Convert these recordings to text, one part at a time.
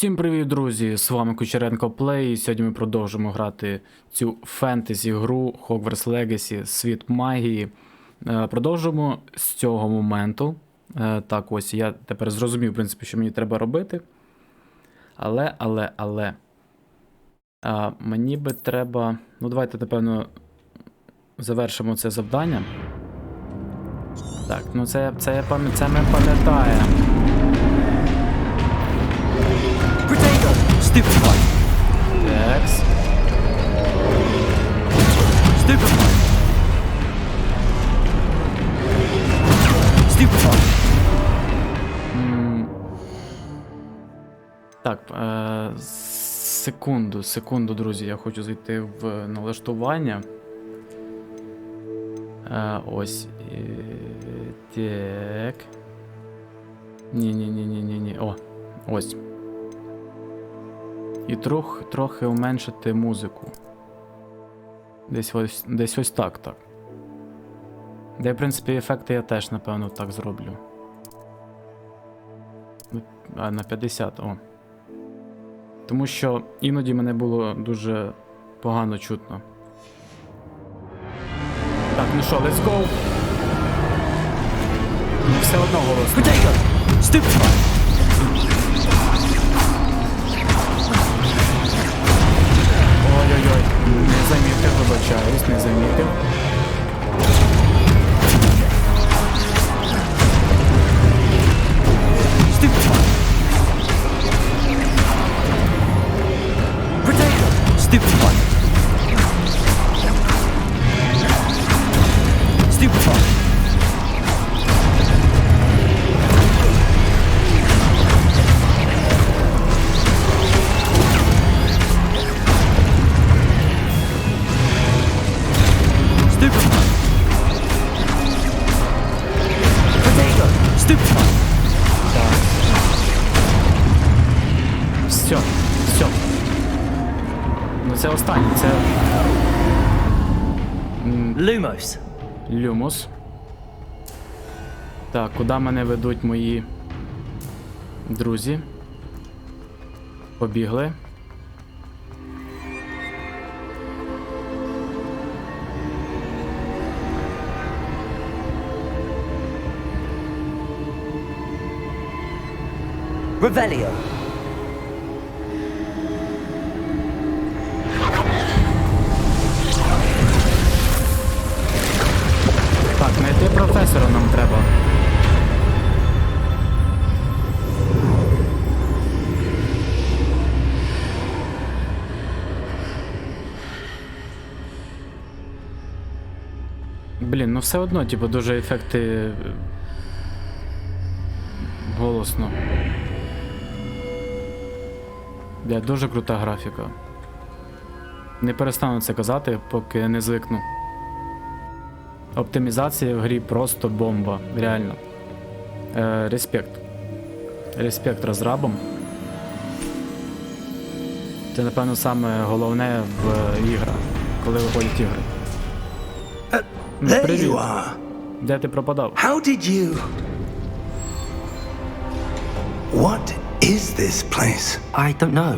Всім привіт, друзі! З вами Кучеренко Плей, і сьогодні ми продовжимо грати цю фентезі-гру Hogwarts Legasy Світ магії. Продовжимо з цього моменту. Так, ось я тепер зрозумів, в принципі, що мені треба робити. Але... мені би треба... Ну, давайте, напевно, завершимо це завдання. Так, ну це ми пам'ятаємо. Stupefy. Текс. Stupefy. Stupefy. Так, секунду, друзі, я хочу зайти в налаштування. Ось. Так. Ні. О, ось. І трохи уменшити музику. Десь ось так. Де, в принципі, ефекти я теж, напевно, так зроблю. На 50, о. Тому що іноді мене було дуже погано чутно. Так, ну що, let's go! Все одно голосно. Ой-ой-ой, не замітив, вибачаюсь, не замітив. Все. Ну це останнє, це... Lumos. Люмос. Так, куди мене ведуть мої друзі? Побігли. Revelio. Так, знайти професора нам треба. Блін, ну все одно, типу, дуже ефекти голосно. Дуже крута графіка. Не перестану це казати, поки не звикну. Оптимізація в грі просто бомба, реально. Респект розрабам. Це, напевно, саме головне в іграх, коли виходять ігри. There you are. Де ти пропадав? How did you... What is this place? I don't know.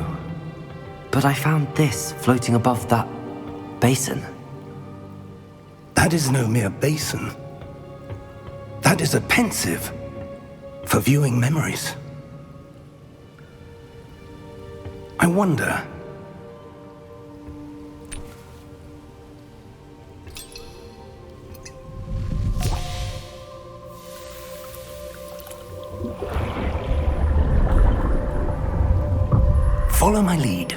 But I found this floating above that basin. That is no mere basin. That is a pensive for viewing memories. I wonder... Follow my lead.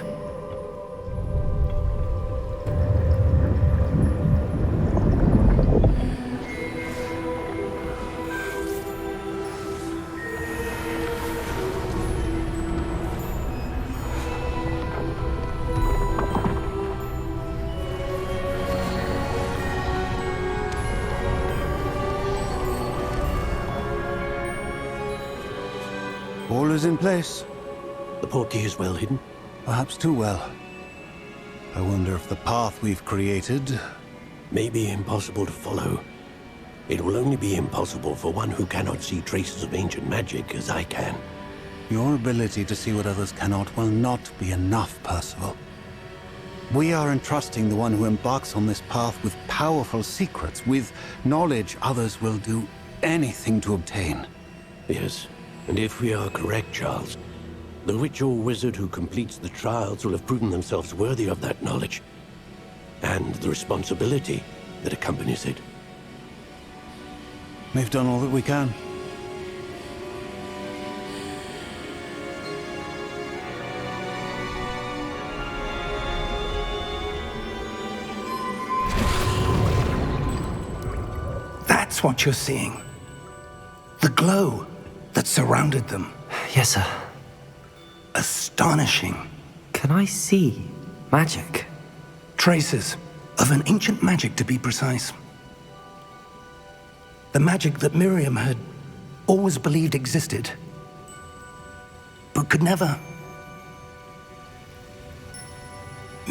All is in place. The portkey is well hidden. Perhaps too well. I wonder if the path we've created... May be impossible to follow. It will only be impossible for one who cannot see traces of ancient magic as I can. Your ability to see what others cannot will not be enough, Percival. We are entrusting the one who embarks on this path with powerful secrets, with knowledge others will do anything to obtain. Yes, and if we are correct, Charles, the witch or wizard who completes the trials will have proven themselves worthy of that knowledge, and the responsibility that accompanies it. We've done all that we can. That's what you're seeing. The glow that surrounded them. Yes, sir. Astonishing. Can I see magic? Traces of an ancient magic, to be precise. The magic that Miriam had always believed existed, but could never.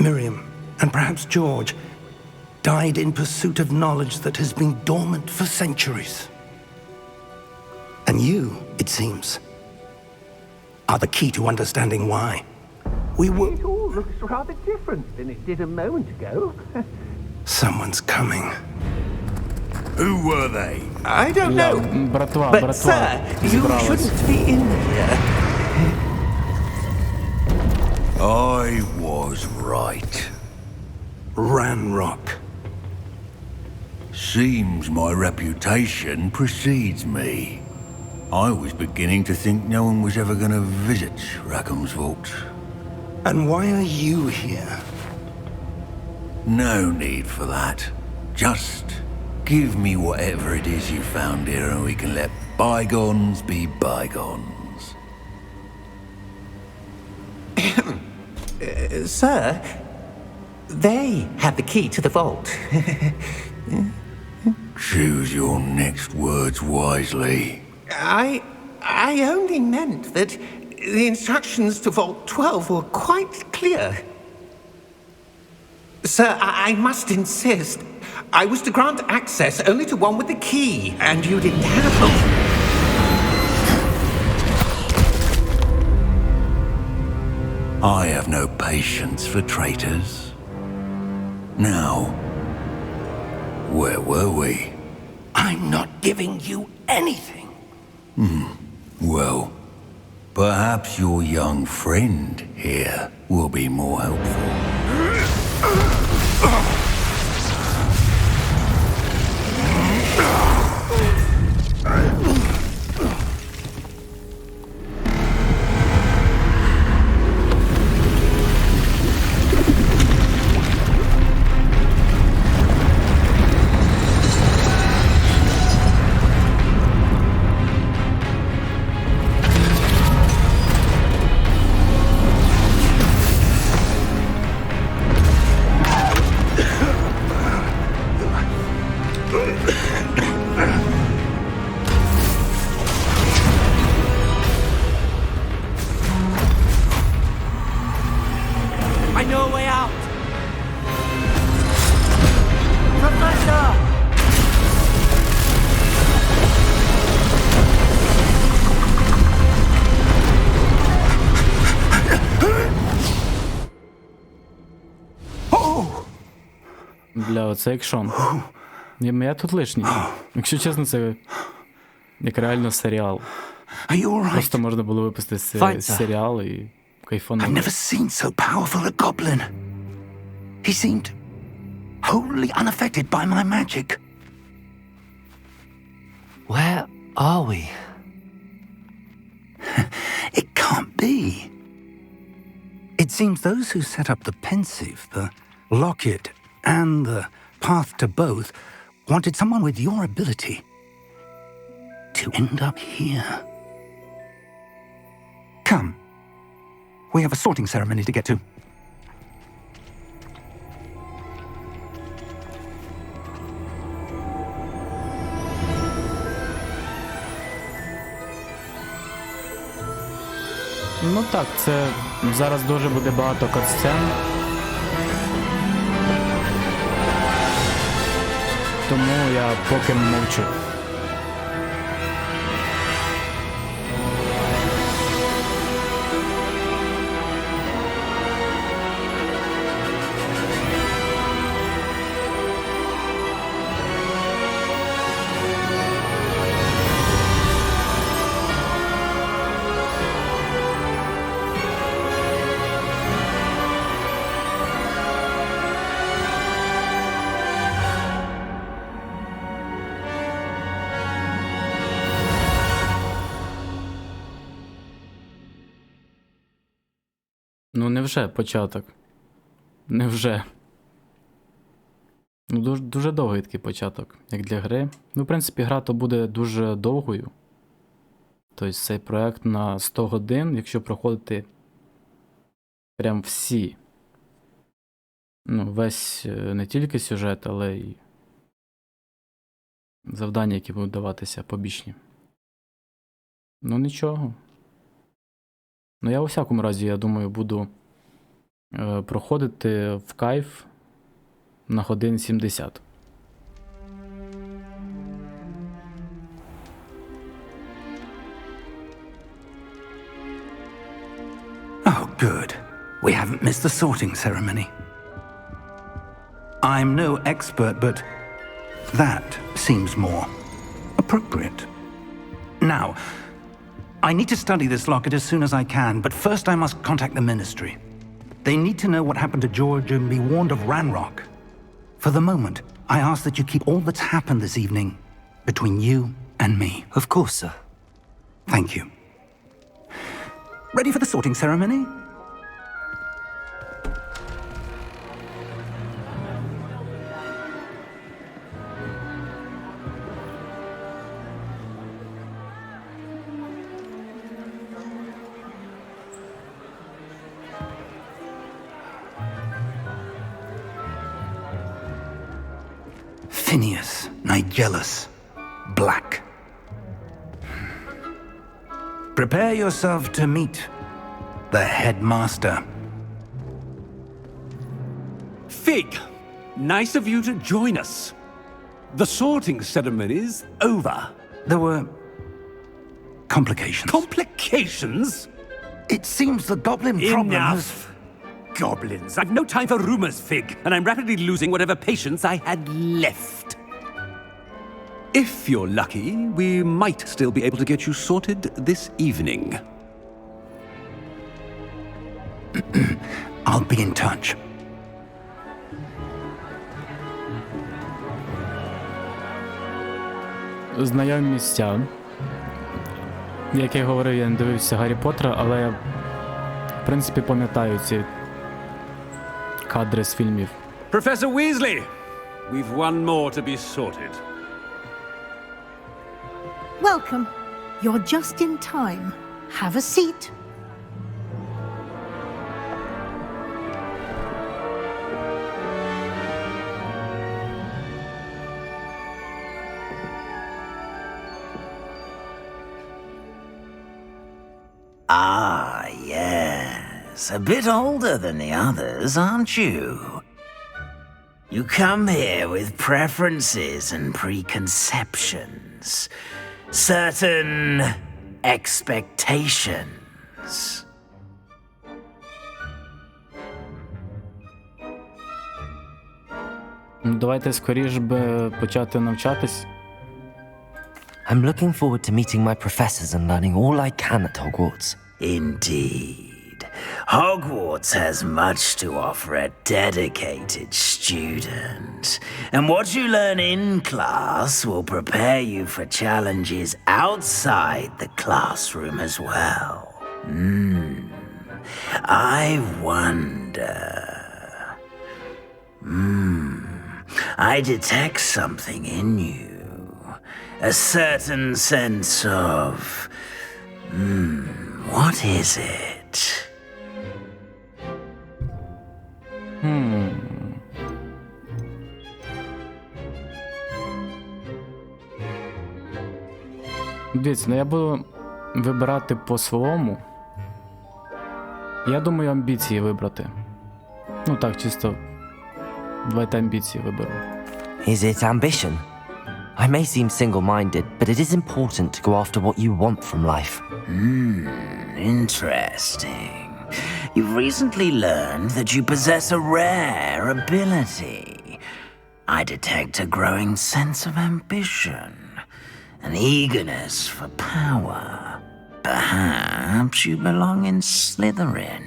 Miriam, and perhaps George, died in pursuit of knowledge that has been dormant for centuries. And you, it seems, are the key to understanding why. We were... It all looks rather different than it did a moment ago. Someone's coming. Who were they? I don't know. Братва, But, братва, sir, you зібралась. shouldn't be in here. I was right. Ranrock. Seems my reputation precedes me. I was beginning to think no one was ever going to visit Rackham's vault. And why are you here? No need for that. Just give me whatever it is you found here and we can let bygones be bygones. Sir, they have the key to the vault. Choose your next words wisely. I only meant that the instructions to Vault 12 were quite clear. Sir, I must insist. I was to grant access only to one with the key, and you didn't have it. I have no patience for traitors. Now, where were we? I'm not giving you anything. Well, perhaps your young friend here will be more helpful. I know a way out! Professor! Бля, оце екшон. Я тут лишній. Якщо чесно, це як реально серіал. Are you all right? Просто можна було випустити Fine, sir. серіал і I've кайфанути. never seen so powerful a goblin. He seemed wholly unaffected by my magic. Where are we? It can't be. It seems those who set up the pensive, the locket, and the path to both wanted someone with your ability to end up here. Come. We have a sorting ceremony to get to. Ну так, це зараз дуже буде багато катсцен. Тому я поки мовчу. невже початок? Невже? Ну, дуже довгий такий початок, як для гри. Ну, в принципі, гра то буде дуже довгою. Тобто цей проект на 100 годин, якщо проходити прям всі. Ну, весь не тільки сюжет, але й завдання, які будуть даватися побічні. Ну, нічого. Ну, я у всякому разі, я думаю, буду проходити в кайф на годин 70. Oh, good. We haven't missed the sorting ceremony. I'm no expert, but that seems more appropriate. Now, I need to study this locket as soon as I can, but first I must contact the Ministry. They need to know what happened to George and be warned of Ranrock. For the moment, I ask that you keep all that's happened this evening between you and me. Of course, sir. Thank you. Ready for the sorting ceremony? Phineas, Nigellus, Black. Prepare yourself to meet the headmaster. Fig, nice of you to join us. The sorting ceremony's over. There were complications. Complications? It seems the goblin problem has... Enough! Goblins. I've no time for rumors, Fig, and I'm rapidly losing whatever patience I had left. If you're lucky, we might still be able to get you sorted this evening. I'll be in touch. Знайомі місця. Як я говорив, я не дивився Гаррі Поттера, але я, в принципі, пам'ятаю ці кадри з фільмів. Professor Weasley, we've one more to be sorted. Welcome. You're just in time. Have a seat. Ah, yes. A bit older than the others, aren't you? You come here with preferences and preconceptions. Certain expectations. Давайте скоріш би почати навчатись. I'm looking forward to meeting my professors and learning all I can at Hogwarts. Indeed. Hogwarts has much to offer a dedicated student. And what you learn in class will prepare you for challenges outside the classroom as well. I wonder... I detect something in you. A certain sense of... what is it? Дивіться, ну я буду вибирати по-своєму. Я думаю, амбіції вибрати. Ну так, чисто. Давайте амбіції виберу. Is it ambition? I may seem single-minded, but it is important to go after what you want from life. Interesting. You've recently learned that you possess a rare ability. I detect a growing sense of ambition, an eagerness for power. Perhaps you belong in Slytherin.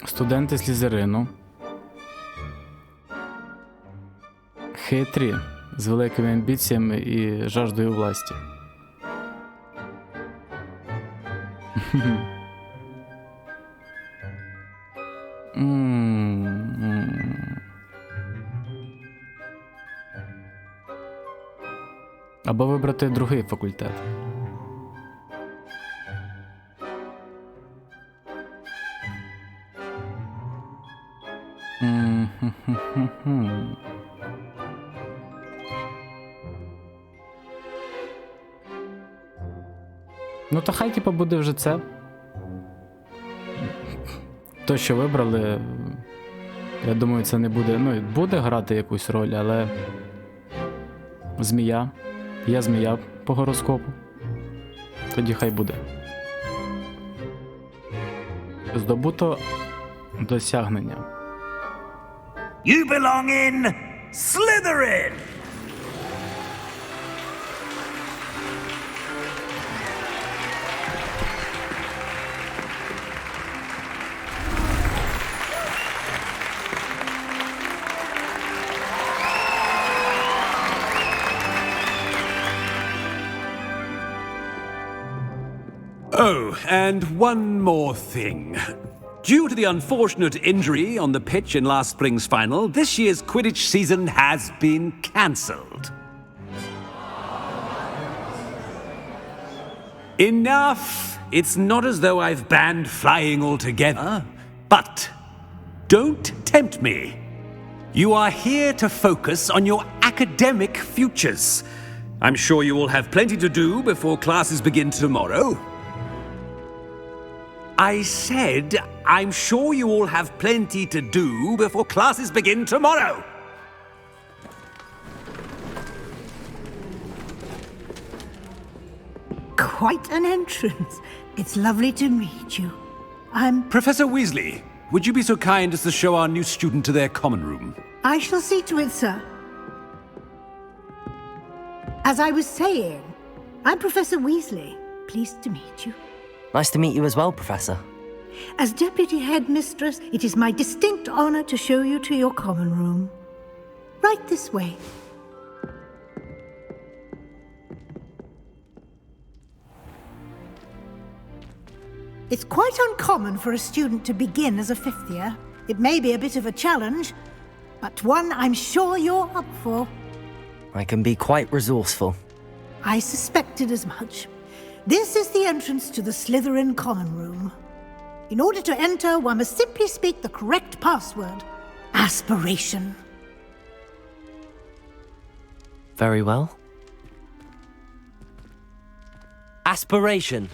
Студенти Слізерину. Хитрі, з великими амбіціями і жаждою власті. Або вибрати другий факультет. Ну, то хай типа буде вже це. То, що вибрали, я думаю, це не буде. Ну, буде грати якусь роль, але змія. Я змія по гороскопу. Тоді хай буде. Здобуто досягнення. You belong in Slytherin! Oh, and one more thing. Due to the unfortunate injury on the pitch in last spring's final, this year's Quidditch season has been cancelled. Enough! It's not as though I've banned flying altogether, but don't tempt me. You are here to focus on your academic futures. I'm sure you will have plenty to do before classes begin tomorrow. I said, I'm sure you all have plenty to do before classes begin tomorrow. Quite an entrance. It's lovely to meet you. I'm... Professor Weasley, would you be so kind as to show our new student to their common room? I shall see to it, sir. As I was saying, I'm Professor Weasley. Pleased to meet you. Nice to meet you as well, Professor. As Deputy Headmistress, it is my distinct honor to show you to your common room. Right this way. It's quite uncommon for a student to begin as a fifth year. It may be a bit of a challenge, but one I'm sure you're up for. I can be quite resourceful. I suspected as much. This is the entrance to the Slytherin common room. In order to enter, one must simply speak the correct password. Aspiration. Very well. Aspiration.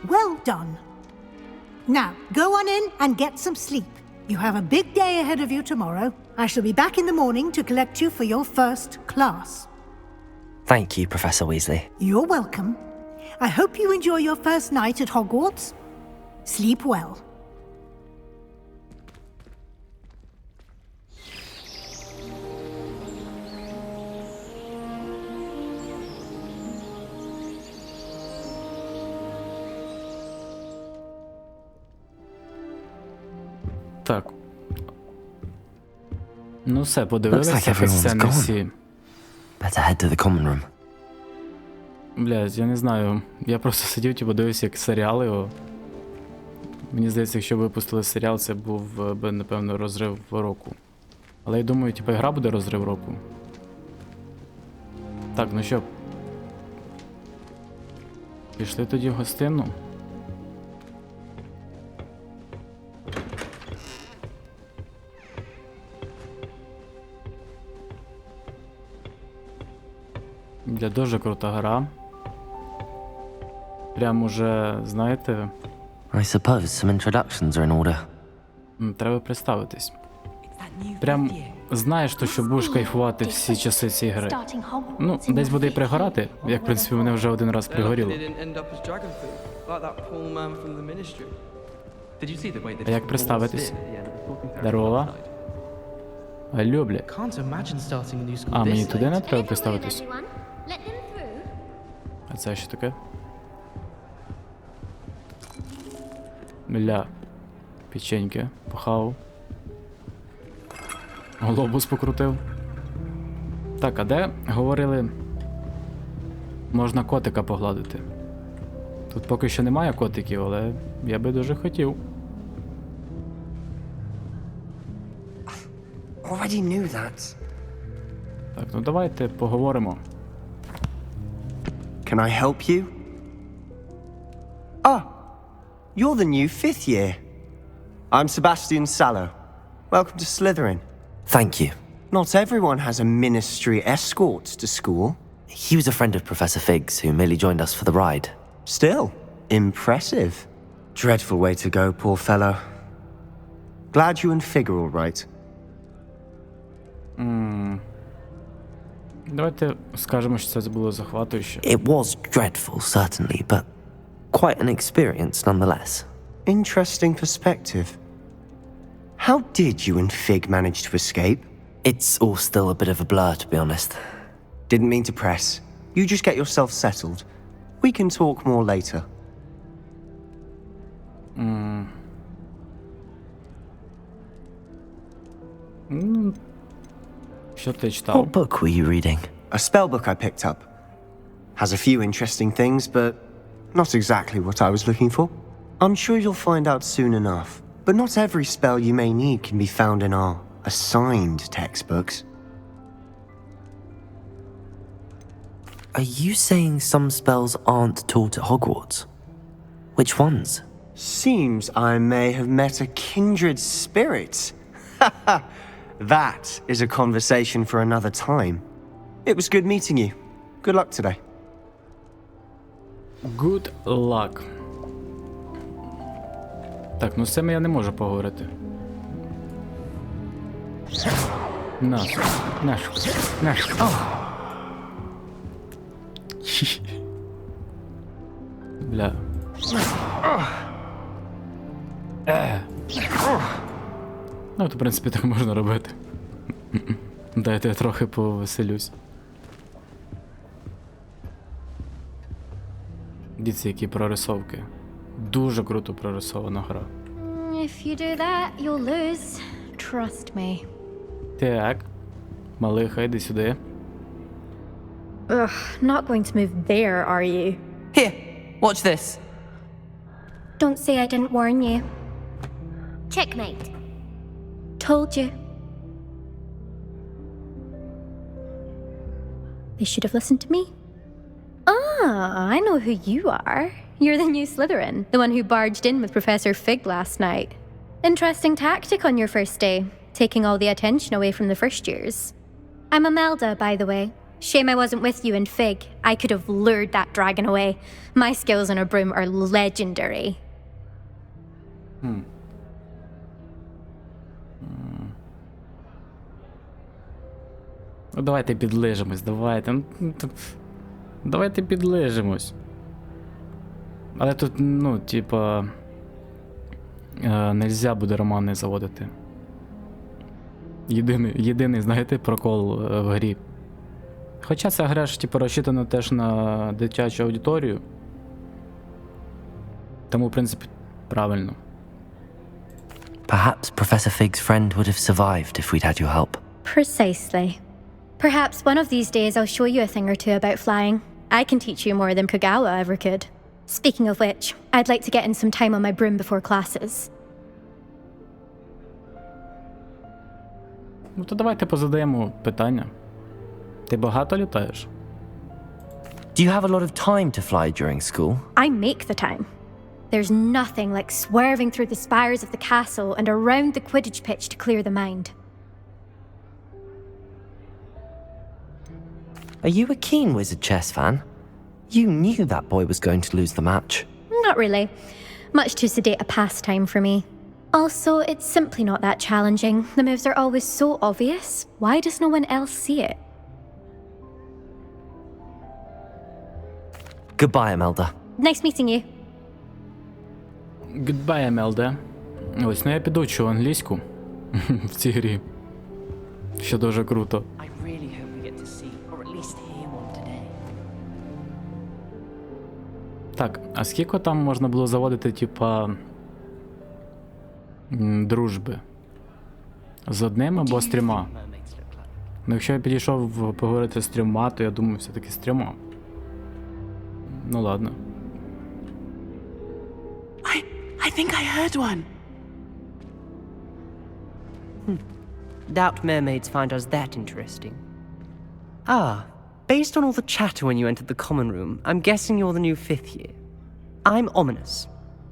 Well done. Now, go on in and get some sleep. You have a big day ahead of you tomorrow. I shall be back in the morning to collect you for your first class. Thank you, Professor Weasley. You're welcome. I hope you enjoy your first night at Hogwarts. Sleep well. Так. Ну все, подивилися Looks like everyone's сцени gone. всі. Better head to the common room. Блядь, я не знаю. Я просто сидів, типу, дивився як серіали. Мені здається, якщо випустили серіал, це був би, напевно, розрив року. Але я думаю, типу, гра буде розрив року. Так, ну що. Пішли тоді в гостину. Для дуже крута гра. Прям уже, знаєте, I suppose some introductions are in order. треба представитись. Прям знаєш, то, що будеш кайфувати всі часи цієї гри. Ну, десь буде і пригорати, як, в принципі, мене вже один раз пригоріло. А як представитись? Здорово. Алло, бля. А, мені туди не треба представитись? А це що таке? Бля. Печеньки. Похавав. Глобус покрутив. Так, а де, говорили, можна котика погладити? Тут поки що немає котиків, але я би дуже хотів. Already knew that. Так, ну давайте поговоримо. Can I help you? Ah, you're the new 5th year. I'm Sebastian Sallow. Welcome to Slytherin. Thank you. Not everyone has a ministry escort to school. He was a friend of Professor Fig's who merely joined us for the ride. Still, impressive. Dreadful way to go, poor fellow. Glad you and Fig are all right. Давайте скажемо, що це було захватующе. It was dreadful, certainly, but quite an experience nonetheless. Interesting perspective. How did you and Fig manage to escape? It's all still a bit of a blur, to be honest. Didn't mean to press. You just get yourself settled. We can talk more later. Що ти читав? What book were you reading? A spellbook I picked up. Has a few interesting things, but not exactly what I was looking for. I'm sure you'll find out soon enough. But not every spell you may need can be found in our assigned textbooks. Are you saying some spells aren't taught at Hogwarts? Which ones? Seems I may have met a kindred spirit. That is a conversation for another time. It was good meeting you. Good luck today. Good luck. Так, ну з цим я не можу поговорити. Наш. Бля. Ну, то, в принципі, так можна робити. Дайте я трохи повеселюсь. Дивіться, які прорисовки. Дуже круто прорисована гра. If you do that, you'll lose. Trust me. Так. Малиха, йди сюди. Ugh, not going to move there, are you? Here, watch this. Don't say I didn't warn you. Checkmate. Told you. They should have listened to me. Ah, I know who you are. You're the new Slytherin, the one who barged in with Professor Fig last night. Interesting tactic on your first day, taking all the attention away from the first years. I'm Imelda, by the way. Shame I wasn't with you and Fig. I could have lured that dragon away. My skills on a broom are legendary. Ну, давайте підлижимось, давайте. Давайте підлижимось. Але тут, ну, типа... нельзя буде романи заводити. Єдиний, знаєте, прокол в грі. Хоча ця гра ж, типу, розчитана теж на дитячу аудиторію. Тому, в принципі, правильно. Perhaps Professor Fig's friend would have survived if we'd had your help. Precisely. Perhaps one of these days I'll show you a thing or two about flying. I can teach you more than Kagawa ever could. Speaking of which, I'd like to get in some time on my broom before classes. Ну, то давайте позадаємо питання. Ти багато літаєш? Do you have a lot of time to fly during school? I make the time. There's nothing like swerving through the spires of the castle and around the Quidditch pitch to clear the mind. Are you a keen Wizard chess fan? You knew that boy was going to lose the match. Not really. Much too sedate a pastime for me. Also, it's simply not that challenging. The moves are always so obvious. Why does no one else see it? Goodbye, Imelda. Nice meeting you. Goodbye, Imelda. Ось, ну я підучу англійську в цій грі. Що дуже круто. I really hope we get to see, or at least hear one today. Так, а скільки там можна було заводити, типа... дружби? З одним або з трьома. Ну, якщо я підійшов поговорити з трьома, то я думаю, все-таки з трьома. Ну ладно. I think I heard one. Doubt mermaids find us that interesting. Ah, based on all the chatter when you entered the common room, I'm guessing you're the new 5th year. I'm Ominous.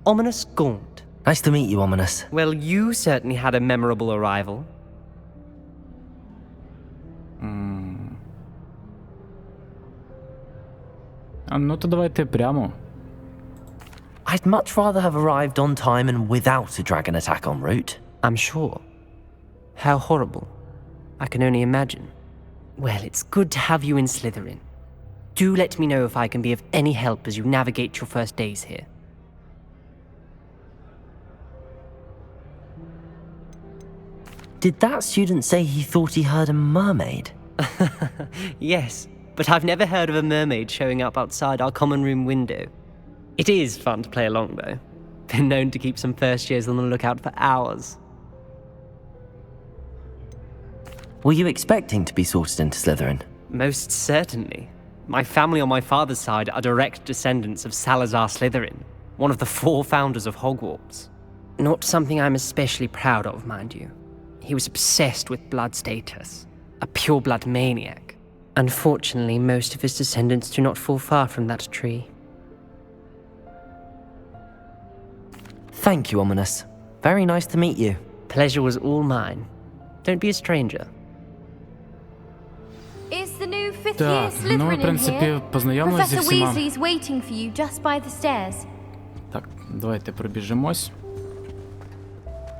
Ominous Gaunt. Nice to meet you, Ominous. Well, you certainly had a memorable arrival. Ну то давайте прямо. I'd much rather have arrived on time and without a dragon attack en route. I'm sure. How horrible. I can only imagine. Well, it's good to have you in Slytherin. Do let me know if I can be of any help as you navigate your first days here. Did that student say he thought he heard a mermaid? Yes, but I've never heard of a mermaid showing up outside our common room window. It is fun to play along, though. Been known to keep some first years on the lookout for hours. Were you expecting to be sorted into Slytherin? Most certainly. My family on my father's side are direct descendants of Salazar Slytherin, one of the 4 founders of Hogwarts. Not something I'm especially proud of, mind you. He was obsessed with blood status, a pure-blood maniac. Unfortunately, most of his descendants do not fall far from that tree. Thank you, Ominous. Very nice to meet you. Pleasure was all mine. Don't be a stranger. Is the new 5th Так, year ну, в Slytherin in принципі, here? познайомились зі Professor всіма. Weasley's waiting for you just by the stairs. Так, давайте пробіжимось.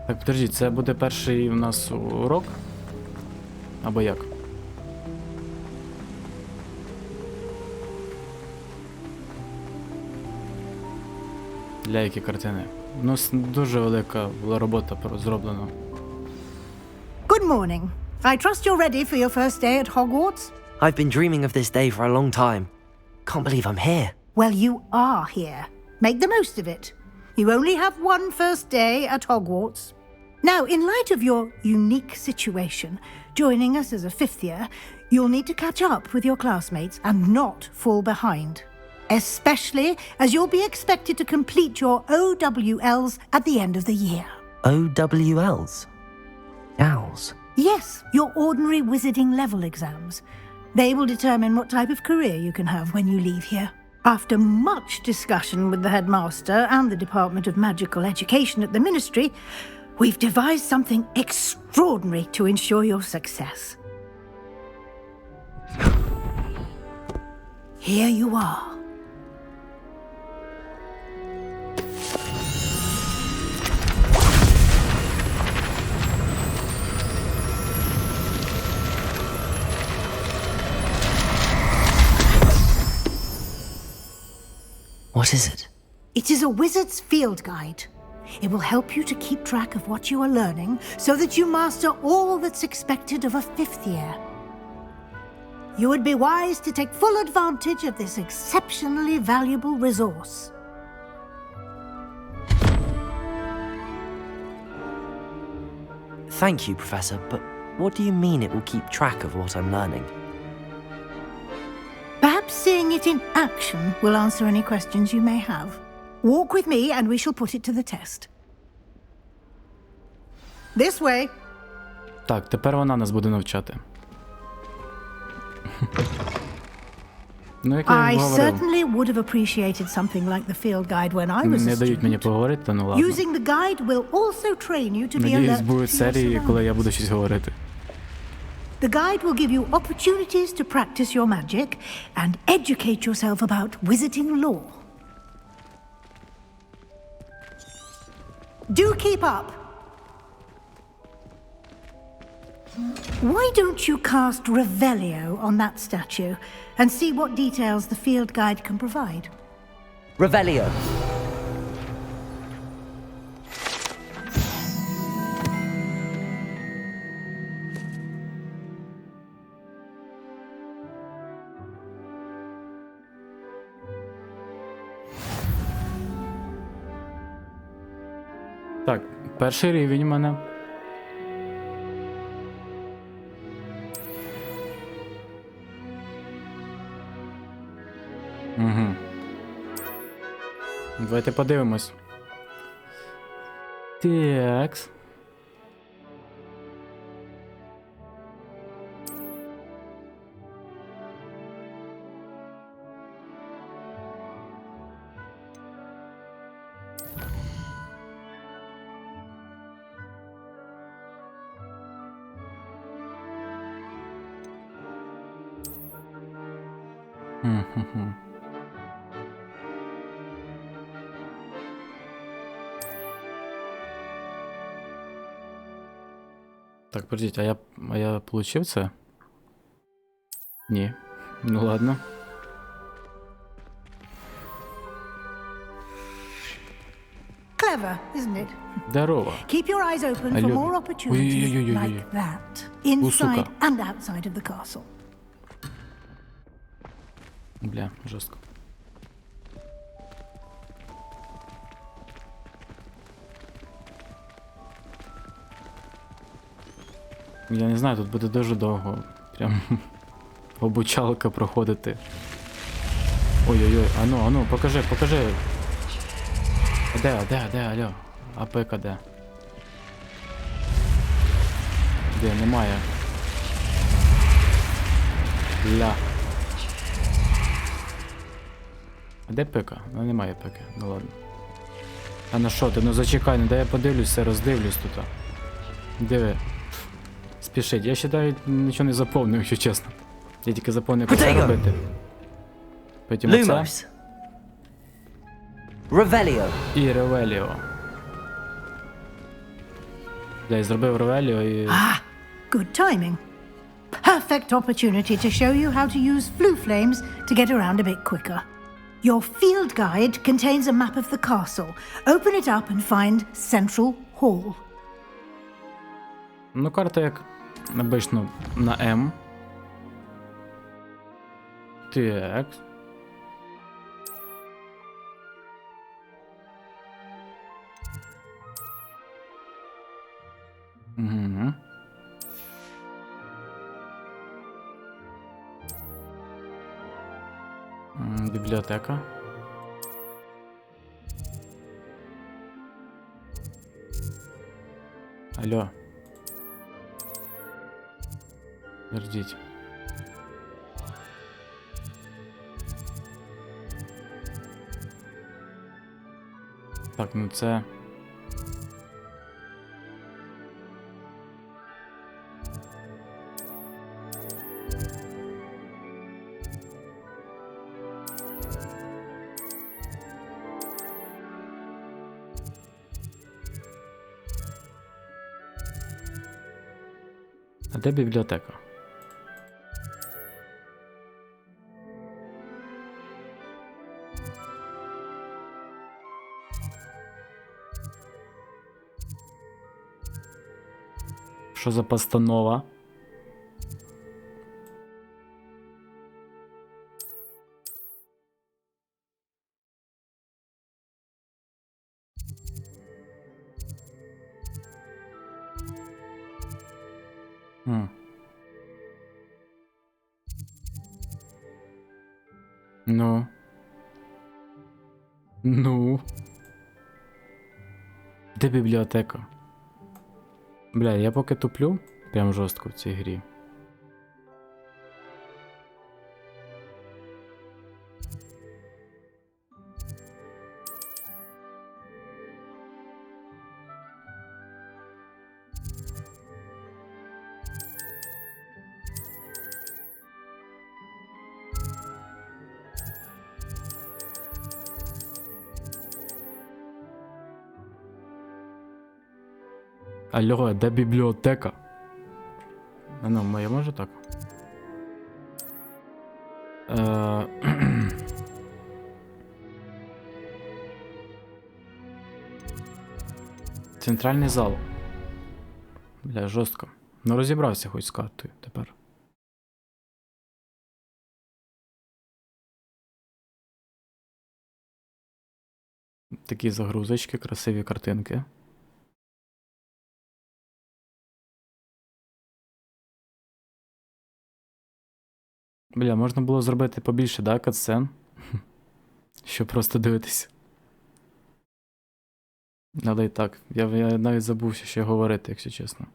Так, подождіть, це буде перший у нас урок? Або як? Для які картини? Ну, дуже велика була робота зроблена. Good morning. I trust you're ready for your first day at Hogwarts? I've been dreaming of this day for a long time. Can't believe I'm here. Well, you are here. Make the most of it. You only have one first day at Hogwarts. Now, in light of your unique situation, joining us as a 5th year, you'll need to catch up with your classmates and not fall behind. Especially as you'll be expected to complete your OWLs at the end of the year. OWLs? Owls? Yes, your ordinary wizarding level exams. They will determine what type of career you can have when you leave here. After much discussion with the headmaster and the Department of Magical Education at the Ministry, we've devised something extraordinary to ensure your success. Here you are. What is it? It is a wizard's field guide. It will help you to keep track of what you are learning so that you master all that's expected of a 5th year. You would be wise to take full advantage of this exceptionally valuable resource. Thank you, Professor, but what do you mean it will keep track of what I'm learning? Perhaps seeing it in action will answer any questions you may have. Walk with me and we shall put it to the test. This way. Так, тепер вона нас буде навчати. Ну, як я I говорив, certainly would have appreciated something like the field guide when I was не a дають мені student. поговорити, та ну ладно. Using the guide will also train you to be Надіюсь, alert будуть to your серії, коли я surroundings. буду щось говорити. The guide will give you opportunities to practice your magic and educate yourself about wizarding lore. Do keep up. Why don't you cast Revelio on that statue and see what details the field guide can provide? Revelio. Так, перший рівень у мене. Угу. Давайте подивимось. Такс. Хм-хм-хм. Так, подождіть, а я получив це? Ні. Ну ладно. Clever, isn't it? Здорово. Keep your eyes open for more opportunities Ой-ой-ой-ой-ой. like that, inside сука. and outside of the castle. Бля, жорстко. Я не знаю, тут буде дуже довго. Прям обучалка проходити. Ой-ой-ой, ану, покажи. Де, алло? АПК де? Де, немає. Ля. А де пика? Ну немає пики, ну ладно. А на що ти? Ну зачекай, ну дай я подивлюсь, все роздивлюсь тут. Диви. Спішить, я ще навіть нічого не заповнив, якщо чесно. Я тільки заповнив, як це робити. Потім оце. Lumos. Revelio. І Ревеліо. Я зробив Ревеліо і... Good timing. Perfect opportunity to show you how to use flue flames to get around a bit quicker. Your field guide contains a map of the castle. Open it up and find Central Hall. Ну, карта як обично на М. Так. Угу. Бібліотека. Алло. Подождіть. Так, ну це... А де бібліотека? Що за постанова? Ну. Ну. Де бібліотека? Бля, я поки туплю прям жорстко в цій грі. Алло, де бібліотека? А ну, я можу так? Центральний зал. Бля, жорстко. Ну розібрався хоч з картою тепер. Такі загрузочки, красиві картинки. Бля, можна було зробити побільше, да, катсцен? Щоб просто дивитися. Але і так, я навіть забувся, що говорити, якщо чесно.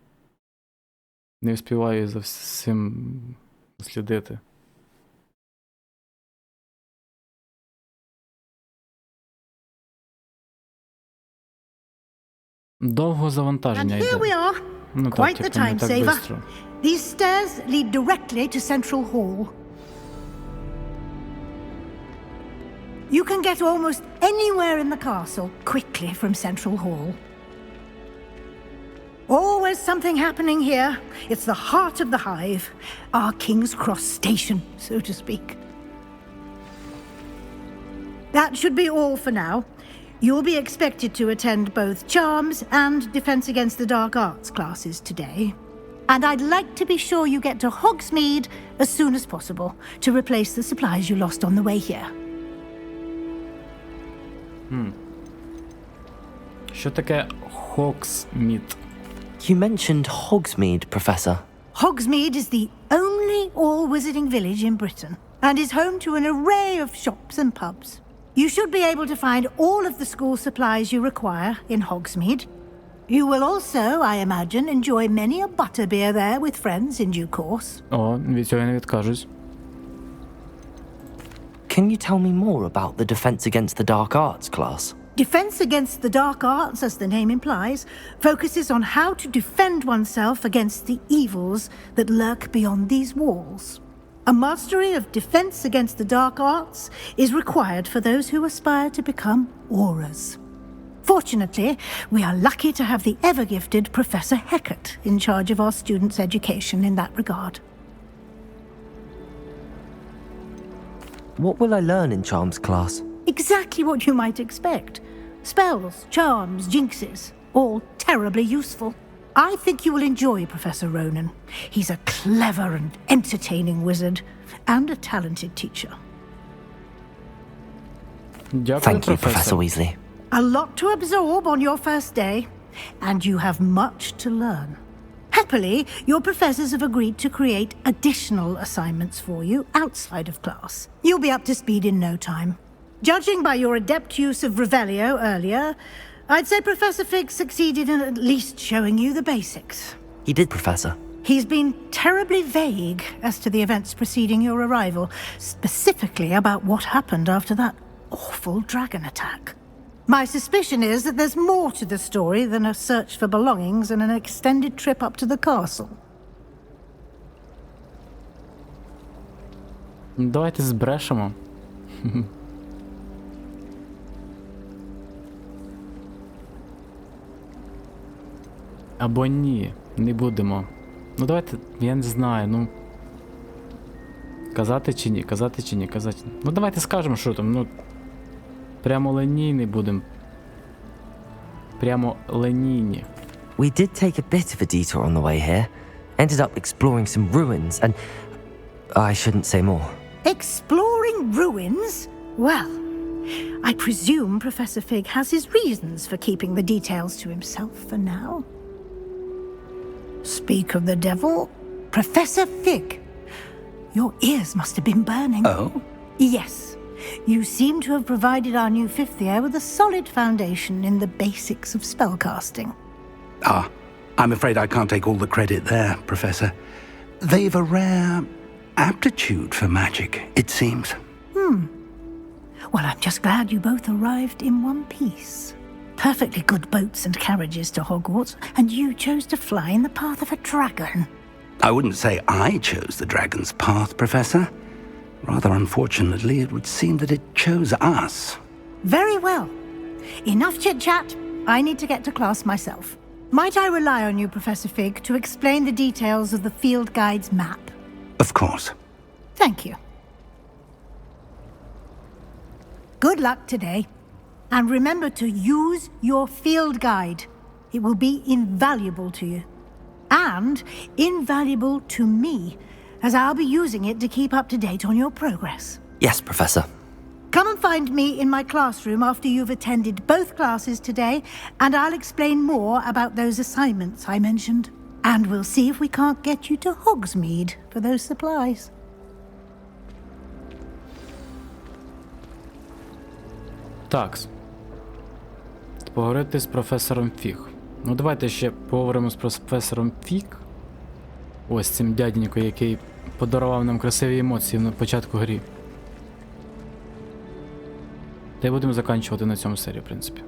Не встигаю за всім слідити. Довго завантаження And here we йде. are. Ну так, Quite the типу, не time так saver. бистро. These stairs lead directly to Central Hall. You can get almost anywhere in the castle quickly from Central Hall. Always something happening here. It's the heart of the hive, our King's Cross station, so to speak. That should be all for now. You'll be expected to attend both Charms and Defense Against the Dark Arts classes today. And I'd like to be sure you get to Hogsmeade as soon as possible to replace the supplies you lost on the way here. Що таке Hogsmeade? You mentioned Hogsmeade, Professor. Hogsmeade is the only all-wizarding village in Britain and is home to an array of shops and pubs. You should be able to find all of the school supplies you require in Hogsmeade. You will also, I imagine, enjoy many a butterbeer there with friends in due course. О, від цього я не відкажусь. Can you tell me more about the Defense Against the Dark Arts class? Defense Against the Dark Arts, as the name implies, focuses on how to defend oneself against the evils that lurk beyond these walls. A mastery of Defense Against the Dark Arts is required for those who aspire to become Aurors. Fortunately, we are lucky to have the ever-gifted Professor Hecat in charge of our students' education in that regard. What will I learn in Charms class? Exactly what you might expect. Spells, charms, jinxes, all terribly useful. I think you will enjoy Professor Ronan. He's a clever and entertaining wizard, and a talented teacher. Thank you, Professor Weasley. A lot to absorb on your first day, and you have much to learn. Happily, your professors have agreed to create additional assignments for you outside of class. You'll be up to speed in no time. Judging by your adept use of Revelio earlier, I'd say Professor Fig succeeded in at least showing you the basics. He did, Professor. He's been terribly vague as to the events preceding your arrival, specifically about what happened after that awful dragon attack. My suspicion is that there's more to the story than a search for belongings and an extended trip up to the castle. Давайте збрешемо. Або ні, не будемо. Ну давайте, я не знаю, ну. Казати чи ні, казати чи ні, казати. Ну давайте скажемо, що там, ну. Прямо лінійні будемо. Прямо лінійні. We did take a bit of a detour on the way here. Ended up exploring some ruins and... I shouldn't say more. Exploring ruins? Well, I presume Professor Fig has his reasons for keeping the details to himself for now. Speak of the devil, Professor Fig. Your ears must have been burning. Oh? Yes. You seem to have provided our new fifth year with a solid foundation in the basics of spellcasting. Ah, I'm afraid I can't take all the credit there, Professor. They've a rare aptitude for magic, it seems. Well, I'm just glad you both arrived in one piece. Perfectly good boats and carriages to Hogwarts, and you chose to fly in the path of a dragon. I wouldn't say I chose the dragon's path, Professor. Rather unfortunately, it would seem that it chose us. Very well. Enough chit-chat. I need to get to class myself. Might I rely on you, Professor Fig, to explain the details of the field guide's map? Of course. Thank you. Good luck today. And remember to use your field guide. It will be invaluable to you. And invaluable to me, as I'll be using it to keep up to date on your progress. Yes, Professor. Come and find me in my classroom after you've attended both classes today, and I'll explain more about those assignments I mentioned. And we'll see if we can't get you to Hogsmeade for those supplies. Такс. Поговорити з професором Фіг. Ну давайте ще поговоримо з професором Фіг. Ось цим дяденькою, який подарував нам красиві емоції на початку грі. Та й будемо закінчувати на цьому серію, в принципі.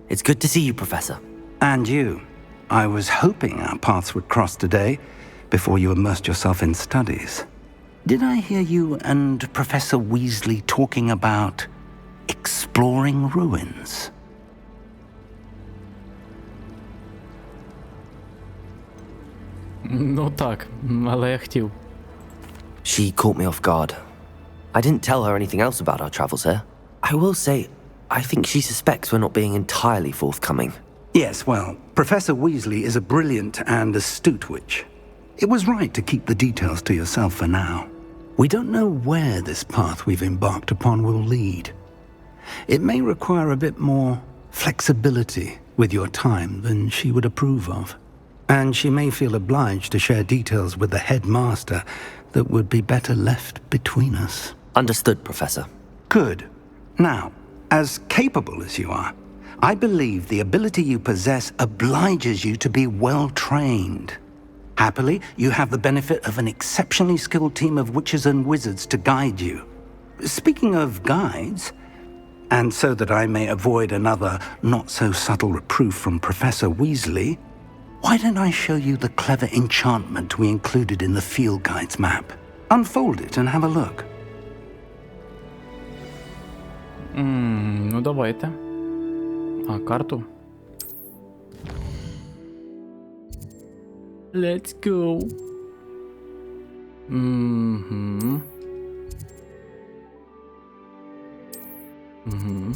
It's good to see you, Professor. And you. I was hoping our paths would cross today before you immersed yourself in studies. Did I hear you and Professor Weasley talking about exploring ruins? Ну так, але я хотів. She caught me off guard. I didn't tell her anything else about our travels here. I will say, I think she suspects we're not being entirely forthcoming. Yes, well, Professor Weasley is a brilliant and astute witch. It was right to keep the details to yourself for now. We don't know where this path we've embarked upon will lead. It may require a bit more flexibility with your time than she would approve of. And she may feel obliged to share details with the headmaster that would be better left between us. Understood, Professor. Good. Now, as capable as you are, I believe the ability you possess obliges you to be well trained. Happily, you have the benefit of an exceptionally skilled team of witches and wizards to guide you. Speaking of guides, and so that I may avoid another not-so-subtle reproof from Professor Weasley, why don't I show you the clever enchantment we included in the field guide's map? Unfold it and have a look. Ну давайте. А, карту. Let's go. Угу. Угу.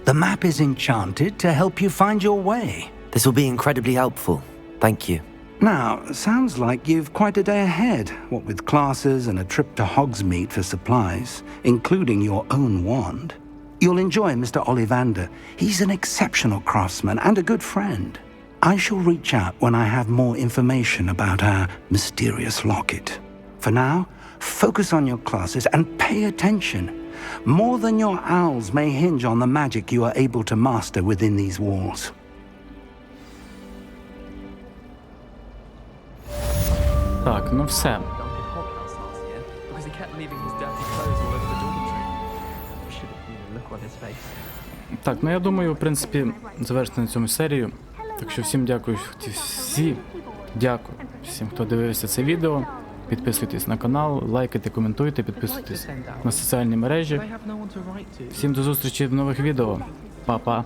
The map is enchanted to help you find your way. This will be incredibly helpful. Thank you. Now, sounds like you've quite a day ahead, what with classes and a trip to Hogsmeade for supplies, including your own wand. You'll enjoy Mr. Ollivander. He's an exceptional craftsman and a good friend. I shall reach out when I have more information about our mysterious locket. For now, focus on your classes and pay attention. More than your owls may hinge on the magic you are able to master within these walls. Так, ну все. Так, ну я думаю, в принципі, завершити на цьому серію. Так що всім дякую, всім, хто дивився це відео. Підписуйтесь на канал, лайкайте, коментуйте, підписуйтесь на соціальні мережі. Всім до зустрічі в нових відео. Па-па.